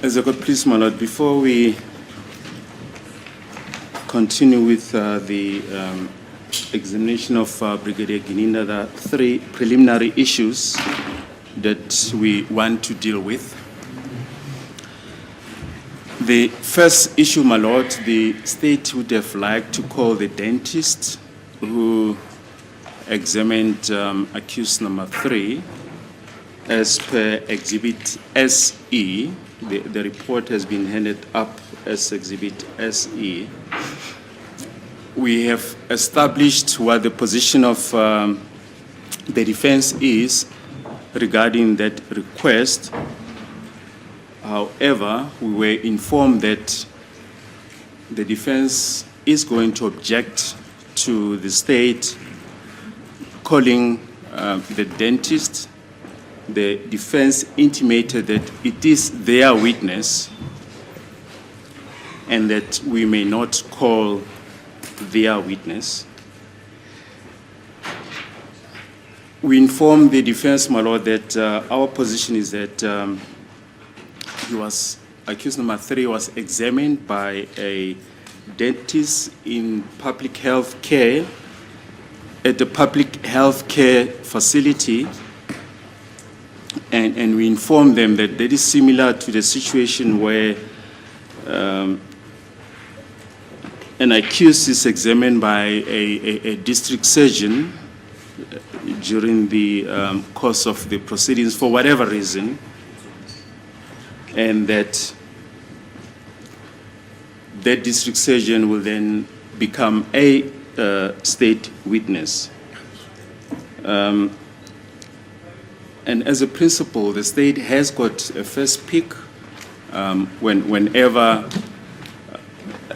As I could please, my lord, before we continue with the examination of Brigadier Gininda, there are three preliminary issues that we want to deal with. The first issue, my lord, the state would have liked to call the dentist who examined accused number 3 as per Exhibit SE. The report has been handed up as Exhibit SE. We have established what the position of the defense is regarding that request. However, we were informed that the defense is going to object to the state calling the dentist. The defense intimated that it is their witness and that we may not call their witness. We informed the defense, my lord, that our position is that accused number 3 was examined by a dentist in public health care at a public health care facility. And we informed them that that is similar to the situation where an accused is examined by a district surgeon during the course of the proceedings for whatever reason, and that district surgeon will then become a state witness. And as a principle, the state has got a first pick whenever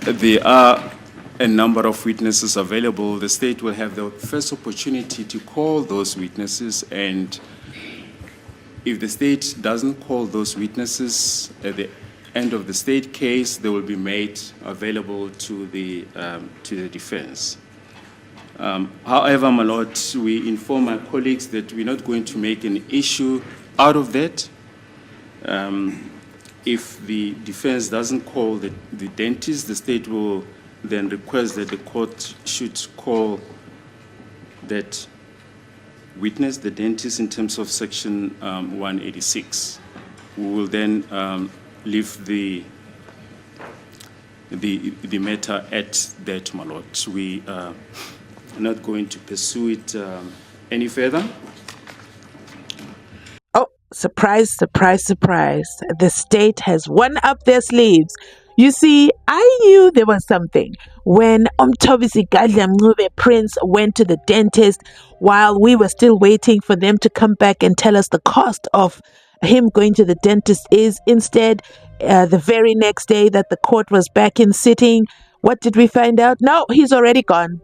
there are a number of witnesses available. The state will have the first opportunity to call those witnesses, and if the state doesn't call those witnesses at the end of the state case, they will be made available to the defense. However, my lord, we inform my colleagues that we're not going to make an issue out of that. If the defense doesn't call the dentist, the state will then request that the court should call that witness, the dentist, in terms of Section 186. We will then leave the matter at that, my lord. We are not going to pursue it any further. Oh, surprise, surprise, surprise. The state has one up their sleeves. You see, I knew there was something when Umtobisi Gadlia Mngube Prince went to the dentist while we were still waiting for them to come back and tell us the cost of him going to the dentist is. Instead, the very next day that the court was back in sitting, what did we find out? No, he's already gone.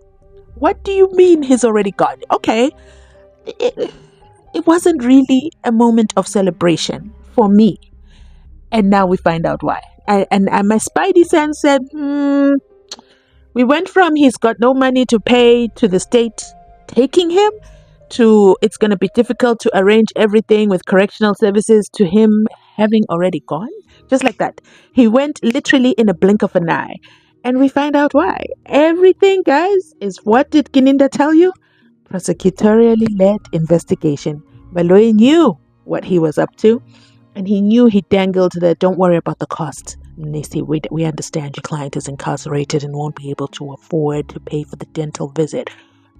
What do you mean he's already gone? Okay, it wasn't really a moment of celebration for me. And now we find out why. And my spidey sense said, we went from he's got no money to pay to the state taking him to it's going to be difficult to arrange everything with correctional services to him having already gone. Just like that. He went literally in a blink of an eye. And we find out why. Everything, guys, is what did Gininda tell you? Prosecutorially led investigation. Baloyi knew what he was up to. And he knew he dangled that don't worry about the cost. Mnisi, we understand your client is incarcerated and won't be able to afford to pay for the dental visit.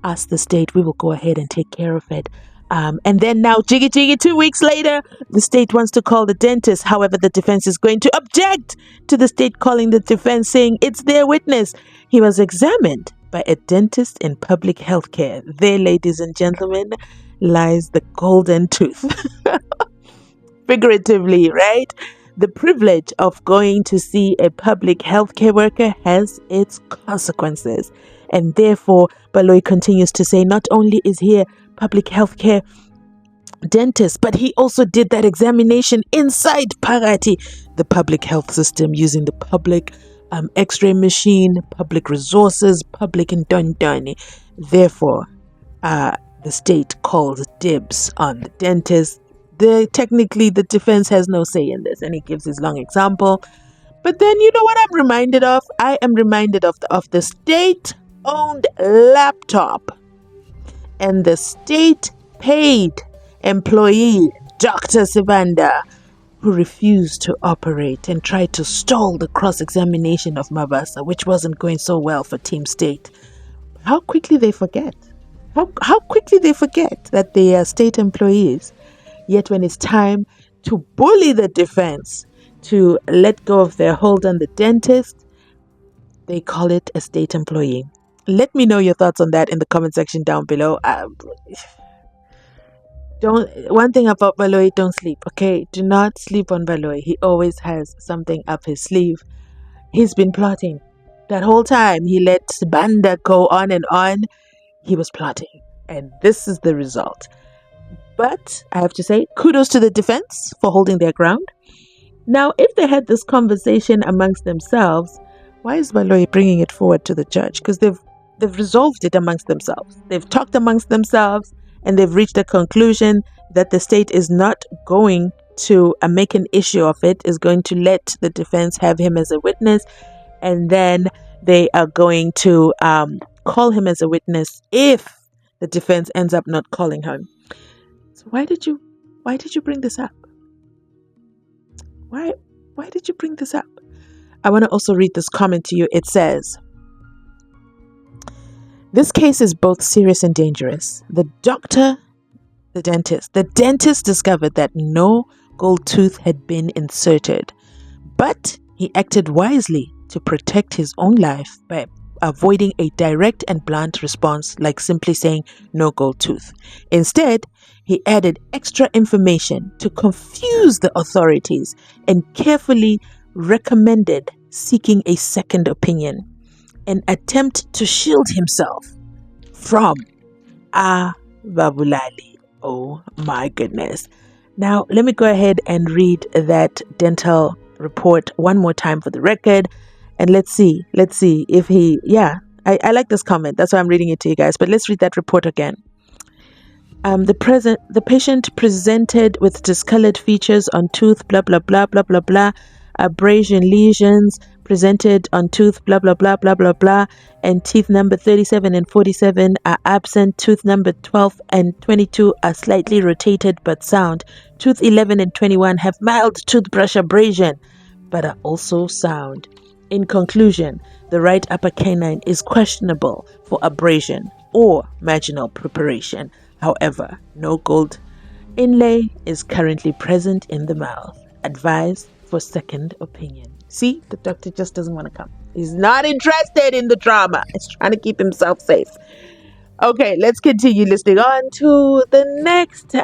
Ask the state, we will go ahead and take care of it. And then now, jiggy, 2 weeks later, the state wants to call the dentist. However, the defense is going to object to the state calling the defense, saying it's their witness. He was examined by a dentist in public health care. There, ladies and gentlemen, lies the golden tooth. Figuratively, right? The privilege of going to see a public healthcare worker has its consequences. And therefore, Baloyi continues to say not only is he a public healthcare dentist, but he also did that examination inside Parati, the public health system, using the public x-ray machine, public resources, public indondoni. Therefore, the state calls dibs on the dentist. technically the defense has no say in this, and he gives his long example. But then you know what I'm reminded of? I am reminded of the state-owned laptop and the state-paid employee, Dr. Sibanda, who refused to operate and tried to stall the cross-examination of Mabasa, which wasn't going so well for Team State. How quickly they forget. How quickly they forget that they are state employees. Yet when it's time to bully the defense, to let go of their hold on the dentist, they call it a state employee. Let me know your thoughts on that in the comment section down below. One thing about Baloyi, don't sleep, okay? Do not sleep on Baloyi. He always has something up his sleeve. He's been plotting. That whole time he let Banda go on and on, he was plotting. And this is the result. But I have to say, kudos to the defense for holding their ground. Now, if they had this conversation amongst themselves, why is Baloyi bringing it forward to the judge? Because they've resolved it amongst themselves. They've talked amongst themselves, and they've reached a conclusion that the state is not going to make an issue of it, is going to let the defense have him as a witness, and then they are going to call him as a witness if the defense ends up not calling him. So why did you bring this up? Why did you bring this up? I want to also read this comment to you. It says, this case is both serious and dangerous. The dentist discovered that no gold tooth had been inserted, but he acted wisely to protect his own life by avoiding a direct and blunt response like simply saying no gold tooth. Instead, he added extra information to confuse the authorities and carefully recommended seeking a second opinion, an attempt to shield himself from Babulali. Oh my goodness. Now, let me go ahead and read that dental report one more time for the record. And let's see if he, I like this comment. That's why I'm reading it to you guys. But let's read that report again. The patient presented with discolored features on tooth, blah, blah, blah, blah, blah, blah, abrasion lesions presented on tooth, blah, blah, blah, blah, blah, blah, and teeth number 37 and 47 are absent. Tooth number 12 and 22 are slightly rotated but sound. Tooth 11 and 21 have mild toothbrush abrasion but are also sound. In conclusion, the right upper canine is questionable for abrasion or marginal preparation. However, no gold inlay is currently present in the mouth. Advise for second opinion. See, the doctor just doesn't want to come. He's not interested in the drama. He's trying to keep himself safe. Okay, let's continue listening on to the next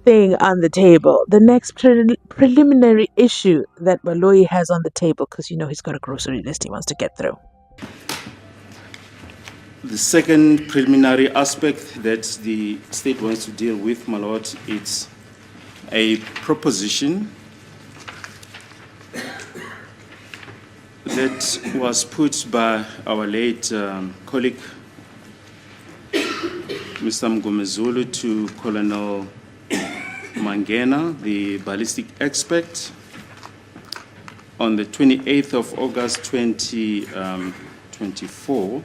thing on the table. The next preliminary issue that Baloyi has on the table, because you know he's got a grocery list he wants to get through. The second preliminary aspect that the state wants to deal with, my lord, it's a proposition that was put by our late colleague, Mr. Mngomezulu, to Colonel Mangena, the ballistic expert, on the 28th of August 2024.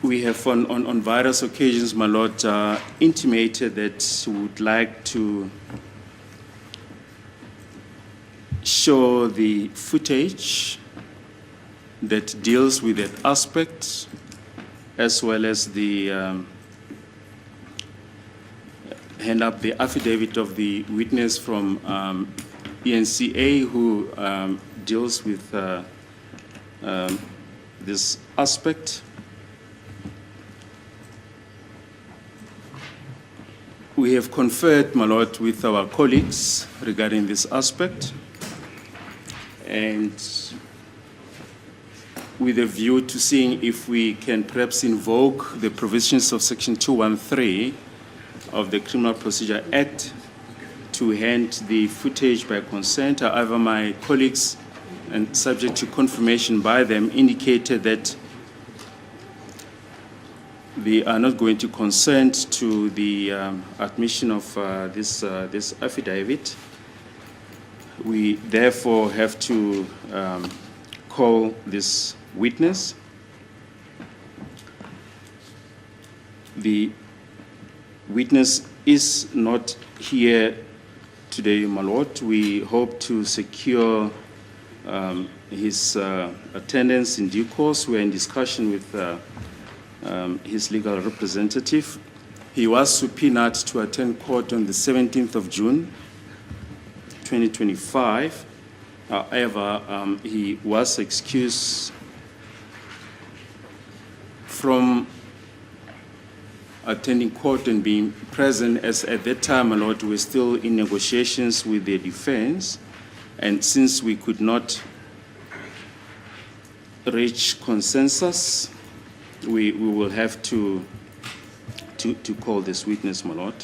We have on various occasions, my lord, intimated that we would like to show the footage that deals with that aspect, as well as the hand up the affidavit of the witness from ENCA who deals with this aspect. We have conferred, my lord, with our colleagues regarding this aspect, and with a view to seeing if we can perhaps invoke the provisions of Section 213 of the Criminal Procedure Act to hand the footage by consent. However, my colleagues, and subject to confirmation by them, indicated that they are not going to consent to the admission of this affidavit. We therefore have to call this witness. The witness is not here today, my lord. We hope to secure his attendance in due course. We're in discussion with his legal representative. He was subpoenaed to attend court on the 17th of June, 2025. However, he was excused from attending court and being present, as at that time, my lord, we're still in negotiations with the defense. And since we could not reach consensus, we will have to call this witness, my lord.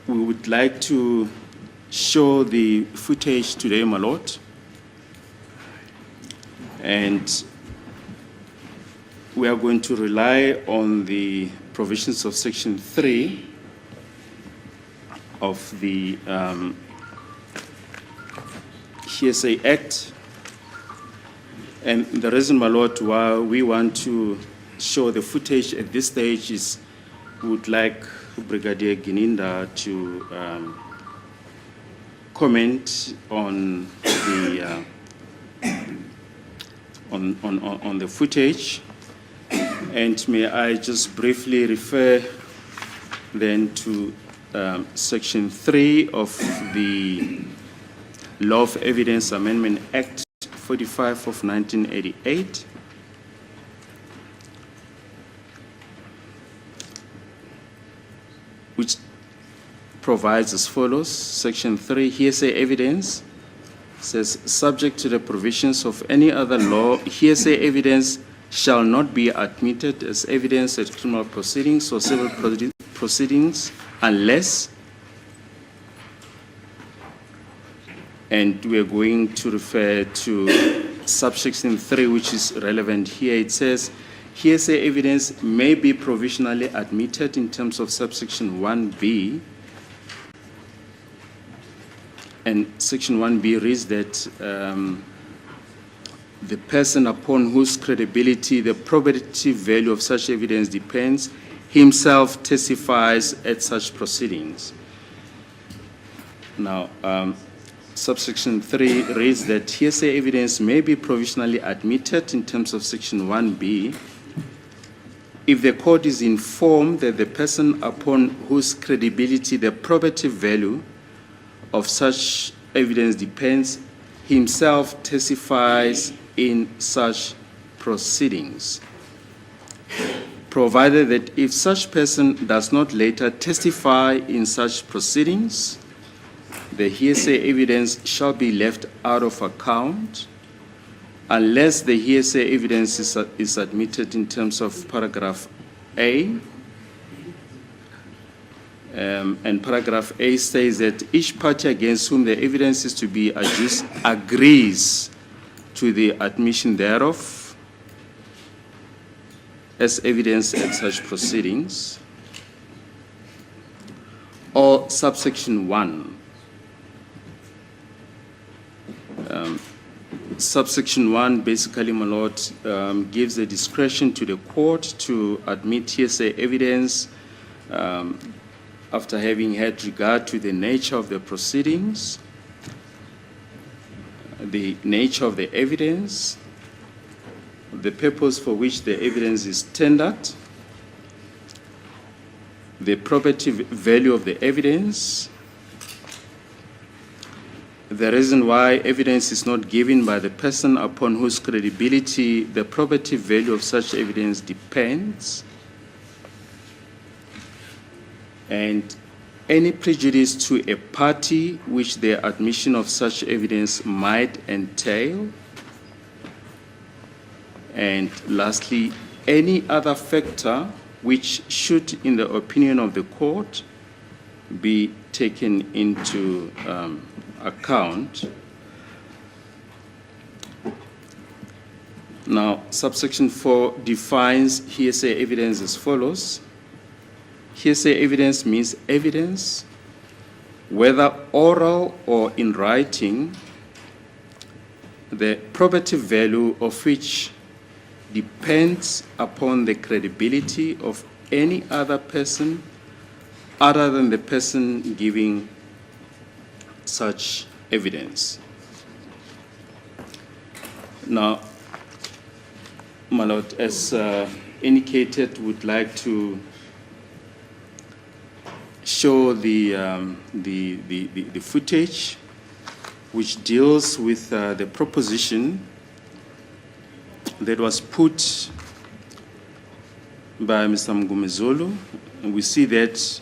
We would like to show the footage today, my lord. And we are going to rely on the provisions of Section 3 of the Hearsay Act. And the reason, my lord, why we want to show the footage at this stage is we would like Brigadier Gininda to comment on the on the footage. And may I just briefly refer then to Section 3 of the Law of Evidence Amendment Act 45 of 1988. Which provides as follows. Section 3, hearsay evidence, says, subject to the provisions of any other law, hearsay evidence shall not be admitted as evidence at criminal proceedings or civil proceedings unless, and we are going to refer to subsection 3, which is relevant here. It says, hearsay evidence may be provisionally admitted in terms of subsection 1B. And section 1B reads that the person upon whose credibility the probative value of such evidence depends himself testifies at such proceedings. Now, subsection 3 reads that hearsay evidence may be provisionally admitted in terms of section 1B if the court is informed that the person upon whose credibility the probative value of such evidence depends himself testifies in such proceedings, provided that if such person does not later testify in such proceedings, the hearsay evidence shall be left out of account unless the hearsay evidence is admitted in terms of paragraph A. And paragraph A says that each party against whom the evidence is to be adduced agrees to the admission thereof as evidence at such proceedings. Or subsection 1. Subsection 1 basically, my lord, gives the discretion to the court to admit hearsay evidence after having had regard to the nature of the proceedings, the nature of the evidence, the purpose for which the evidence is tendered, the probative value of the evidence, the reason why evidence is not given by the person upon whose credibility the probative value of such evidence depends, and any prejudice to a party which the admission of such evidence might entail, and lastly, any other factor which should, in the opinion of the court, be taken into account. Now, subsection 4 defines hearsay evidence as follows. Hearsay evidence means evidence, whether oral or in writing, the probative value of which depends upon the credibility of any other person other than the person giving such evidence. Now, my lord, as indicated, would like to show the footage which deals with the proposition that was put by Mr. Mngomezulu. And we see that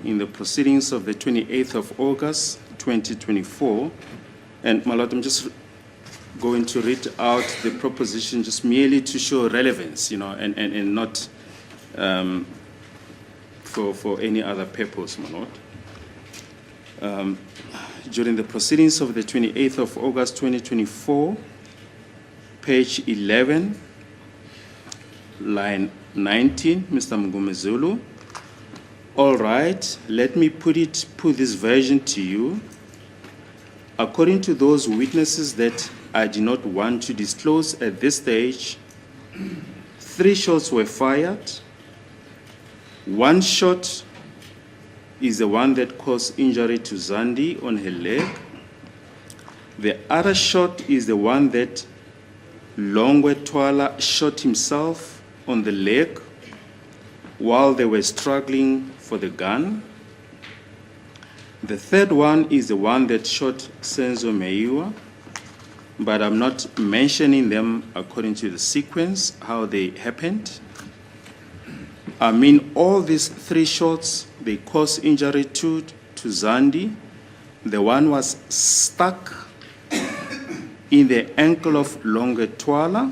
in the proceedings of the 28th of August, 2024. And my lord, I'm just going to read out the proposition just merely to show relevance, and not for any other purpose, my lord. During the proceedings of the 28th of August 2024, page 11, line 19, Mr. Mngomezulu. All right, let me put this version to you. According to those witnesses that I do not want to disclose at this stage, 3 shots were fired. 1 shot is the one that caused injury to Zandi on her leg. The other shot is the one that Longwe Twala shot himself on the leg while they were struggling for the gun. The third one is the one that shot SENZO MEYIWA, but I'm not mentioning them according to the sequence, how they happened. I mean, all these 3 shots, they caused injury to Zandi. The one was stuck in the ankle of Longwe Twala,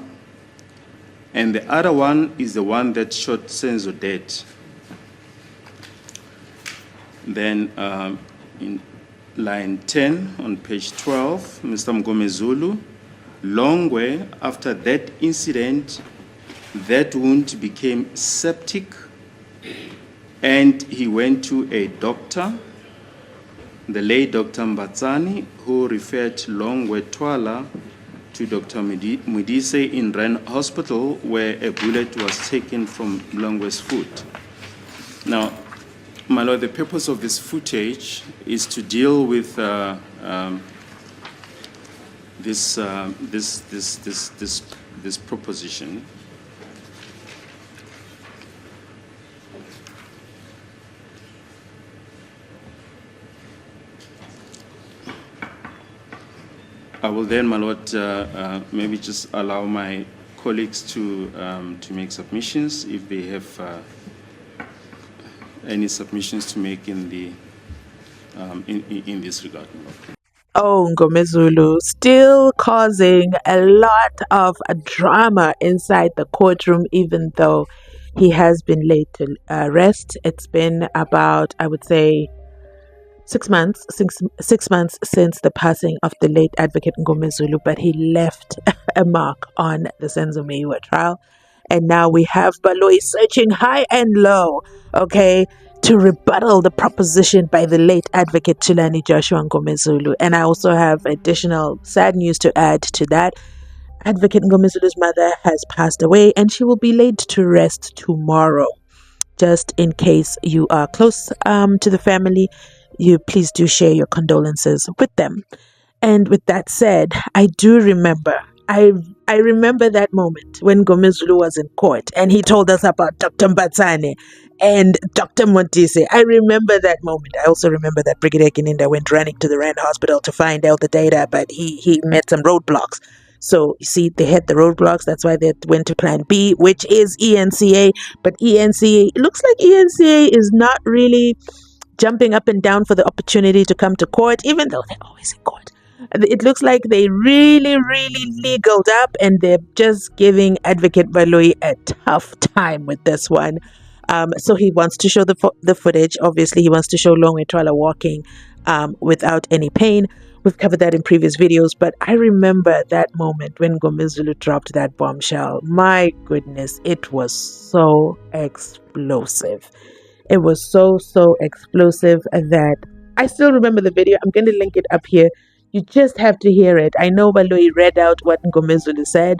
and the other one is the one that shot SENZO dead. Then in line 10 on page 12, Mr. Mngomezulu, Longwe, after that incident, that wound became septic and he went to a doctor, the late Dr. Mbatsani, who referred Longwe Twala to Dr. Mudise in Ren Hospital, where a bullet was taken from Longwe's foot. Now, my lord, the purpose of this footage is to deal with this proposition. I will then, my lord, maybe just allow my colleagues to make submissions if they have any submissions to make in this regard. Oh, Mngomezulu, still causing a lot of drama inside the courtroom, even though he has been laid to rest. It's been about, I would say, 6 months, 6 months since the passing of the late advocate Mngomezulu, but he left a mark on the SENZO MEYIWA trial. And now we have Baloyi searching high and low, okay, to rebuttal the proposition by the late advocate Thulani Joshua Mngomezulu. And I also have additional sad news to add to that. Advocate Mngomezulu's mother has passed away and she will be laid to rest tomorrow. Just in case you are close to the family, you please do share your condolences with them. And with that said, I do remember, I remember that moment when Mngomezulu was in court and he told us about Dr. Mbatsane and Dr. Mudise. I remember that moment. I also remember that Brigadier Kininda went running to the Rand Hospital to find out the data, but he met some roadblocks. So, you see, they had the roadblocks. That's why they went to Plan B, which is ENCA. But ENCA, it looks like ENCA is not really jumping up and down for the opportunity to come to court, even though they're always in court. It looks like they really legaled up and they're just giving Advocate Baloyi a tough time with this one. So he wants to show the footage. Obviously, he wants to show Longwe Twala walking without any pain. We've covered that in previous videos, but I remember that moment when Mngomezulu dropped that bombshell. My goodness, it was so explosive. It was so explosive that I still remember the video. I'm going to link it up here. You just have to hear it. I know Baloyi read out what Mngomezulu said,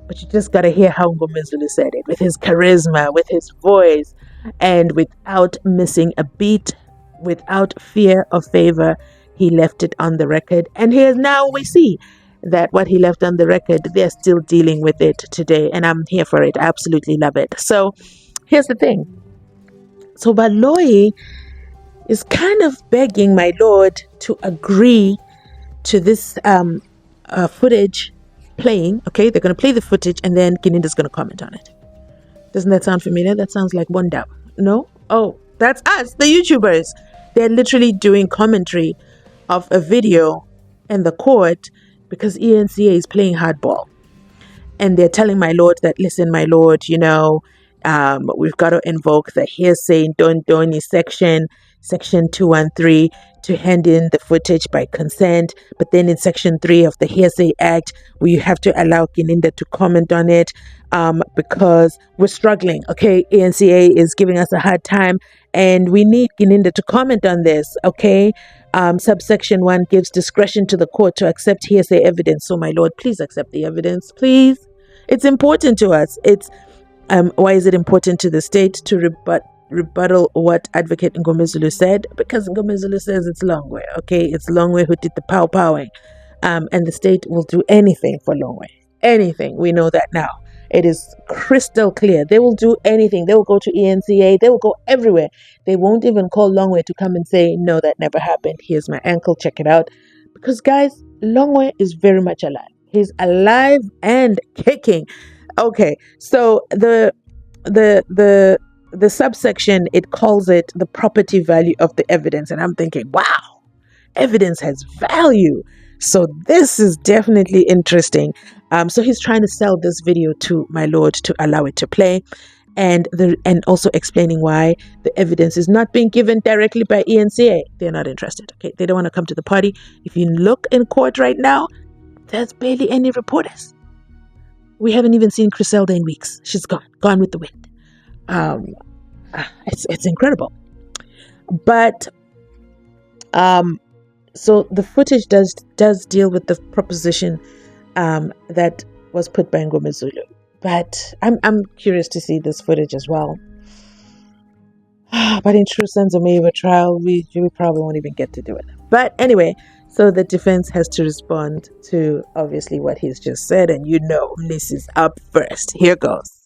but you just got to hear how Mngomezulu said it, with his charisma, with his voice, and without missing a beat, without fear or favor. He left it on the record, and here now we see that what he left on the record, they're still dealing with it today, and I'm here for it. I absolutely love it. So here's the thing. So Baloyi is kind of begging my lord to agree to this footage playing. Okay, they're going to play the footage, and then Gininda's going to comment on it. Doesn't that sound familiar? That sounds like One Dab. No? Oh, that's us, the YouTubers. They're literally doing commentary of a video in the court because ENCA is playing hardball. And they're telling my lord that, listen, my lord, we've got to invoke the hearsay Doni section 213, to hand in the footage by consent. But then in section 3 of the Hearsay Act, we have to allow Gininda to comment on it because we're struggling. Okay, ENCA is giving us a hard time and we need Gininda to comment on this. Okay, subsection 1 gives discretion to the court to accept hearsay evidence. So my lord, please accept the evidence, please. It's important to us. It's why is it important to the state to rebuttal what Advocate Mngomezulu said? Because Mngomezulu says it's Longwe. Okay, it's Longwe who did the powing, and the state will do anything for Longwe. Anything. We know that now. It is crystal clear. They will do anything. They will go to ENCA. They will go everywhere. They won't even call Longwe to come and say, no, that never happened. Here's my ankle. Check it out. Because guys, Longwe is very much alive. He's alive and kicking. Okay, so the subsection, it calls it the property value of the evidence, and I'm thinking, wow, evidence has value. So this is definitely interesting. So he's trying to sell this video to my lord to allow it to play, and also explaining why the evidence is not being given directly by ENCA. They're not interested. Okay, they don't want to come to the party. If you look in court right now, there's barely any reporters. We haven't even seen Griselda in weeks. She's gone with the wind. It's incredible. But so the footage does deal with the proposition that was put by Mngomezulu. But I'm curious to see this footage as well. But in true SENZO MEYIWA trial, we probably won't even get to do it. But anyway, so the defense has to respond to obviously what he's just said, and Mnisi'S up first. Here goes.